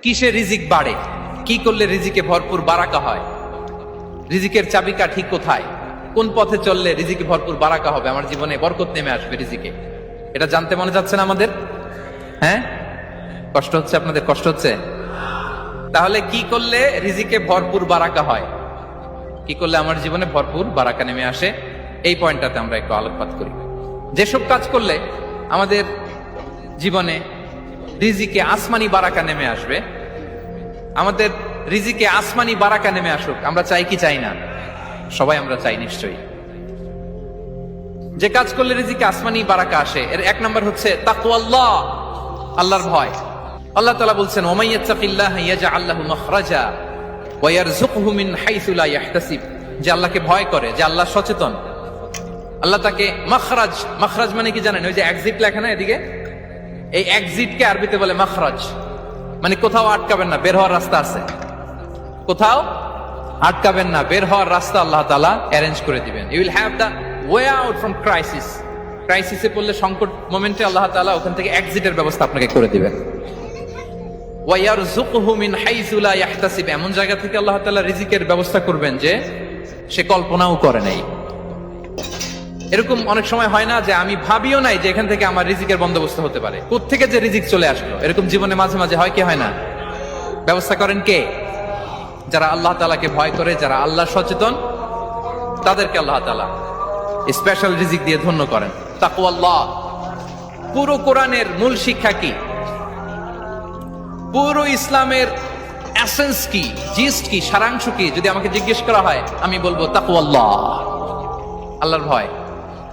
কিসে রিজিক বাড়ে, কি করলে রিজিকে ভরপুর বারাকা হয়, রিজিকের চাবিকাঠি কোথায়, কোন পথে চললে রিজিকে ভরপুর বারাকা হবে, আমার জীবনে বরকত নেমে আসবে রিজিকে, এটা জানতে মনে যাচ্ছে না আমাদের? হ্যাঁ, কষ্ট হচ্ছে আপনাদের? কষ্ট হচ্ছে? তাহলে কি করলে রিজিকে ভরপুর বারাকা হয়, কি করলে আমার জীবনে ভরপুর বারাকা নেমে আসে, এই পয়েন্টটাতে আমরা একটু আলোকপাত করি। যেসব কাজ করলে আমাদের জীবনে রিজিকে আসমানি বারাকা নেমে আসবে, আমাদের রিজিকে আসমানি বারাকা নেমে আসুক, আমরা চাই কি চাই না? সবাই আমরা চাই নিশ্চয়ই। যে কাজ করলে রিজিকে আসমানি বারাকা আসে, এর এক নম্বর হচ্ছে তাকওয়াল্লাহ, আল্লাহর ভয়। আল্লাহ তাআলা বলছেন, ওমাই ইয়াত্তাকিল্লাহ ইয়াজআল লাহু মাখরাজা ওয়া ইয়ারযুকহু মিন হাইসু লা ইয়াহতাসিব। যে আল্লাহকে ভয় করে, যে আল্লাহ সচেতন, আল্লাহ তাকে মাখরাজ, মাখরাজ মানে কি জানেন? ওই যে এক্সিট লেখা না এদিকে, এই এক্সিটকে আরবিতে বলে মাখরাজ, মানে কোথাও আটকাবেন না, বের হওয়ার রাস্তা আছে, কোথাও আটকাবেন না, বের হওয়ার রাস্তা আল্লাহ তাআলা অ্যারেঞ্জ করে দিবেন। You will have the way out from crisis. ক্রাইসিসে পড়লে, সংকট মোমেন্টে আল্লাহ তাআলা ওখান থেকে এক্সিটের ব্যবস্থা আপনাকে করে দিবেন। ওয়া ইয়ারযুকহু মিন হাইসু লা ইয়াহতাসিব, এমন জায়গা থেকে আল্লাহ তাআলা রিজিকের ব্যবস্থা করবেন যে সে কল্পনাও করে নাই। এরকম অনেক সময় হয় না যে আমি ভাবিও নাই যে এখান থেকে আমার রিজিকের বন্দোবস্ত হতে পারে, কোত্থেকে যে রিজিক চলে আসলো, এরকম জীবনে মাঝে মাঝে হয় কি হয় না? ব্যবস্থা করেন কে? যারা আল্লাহ তাআলাকে ভয় করে, যারা আল্লাহ সচেতন, তাদেরকে আল্লাহ তাআলা স্পেশাল রিজিক দিয়ে ধন্য করেন। তাকওয়াল্লাহ। পুরো কোরআনের মূল শিক্ষা কি? পুরো ইসলামের এসেন্স কি, জিস্ট কি, সারাংশ কি যদি আমাকে জিজ্ঞেস করা হয়, আমি বলবো তাকওয়াল্লাহ, আল্লাহর ভয়,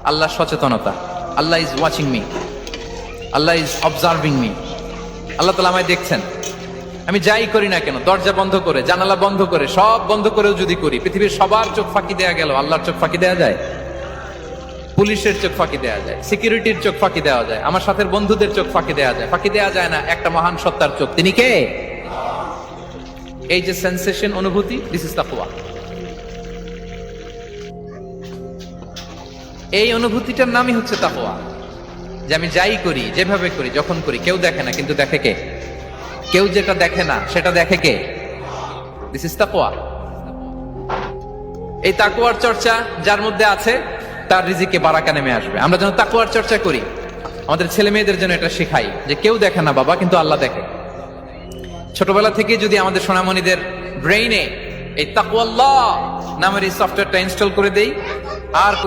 আল্লাহর সচেতনতা। Allah is watching me, Allah is observing me. Allah তাআলা আমায় দেখছেন, আমি যাই করি না কেন, দরজা বন্ধ করে, জানালা বন্ধ করে, সব বন্ধ করেও যদি করি, পৃথিবীর সবার চোখ ফাঁকি দেয়া গেল, আল্লাহর চোখ ফাঁকি দেয়া যায়? পুলিশের চোখ ফাঁকি দেয়া যায়, সিকিউরিটির চোখ ফাঁকি দেওয়া যায়, আমার সাথে বন্ধুদের চোখ ফাঁকি দেওয়া যায়, ফাঁকি দেওয়া যায় না একটা মহান সত্তার চোখ। তিনি কে? এই যে সেন্সেশন, অনুভূতি, দিস ইজ তাকওয়া। এই অনুভূতিটার নামই হচ্ছে তাকওয়া, যে আমি যাই করি, যেভাবে করি, যখন করি, কেউ দেখে না, কিন্তু দেখে কে? কেউ যেটা দেখে না সেটা দেখে কে? দিস ইজ তাকওয়া। এই তাকওয়ার চর্চা যার মধ্যে আছে, তার রিজিকে বারাকা নেমে আসবে। আমরা যেন তাকওয়ার চর্চা করি, আমাদের ছেলে মেয়েদের জন্য এটা শেখাই যে কেউ দেখে না বাবা, কিন্তু আল্লাহ দেখে। ছোটবেলা থেকে যদি আমাদের সোনামণিদের ব্রেইনে এই তাকওয়াল্লাহ নামের এই সফটওয়্যারটা ইনস্টল করে দেই, আর কোন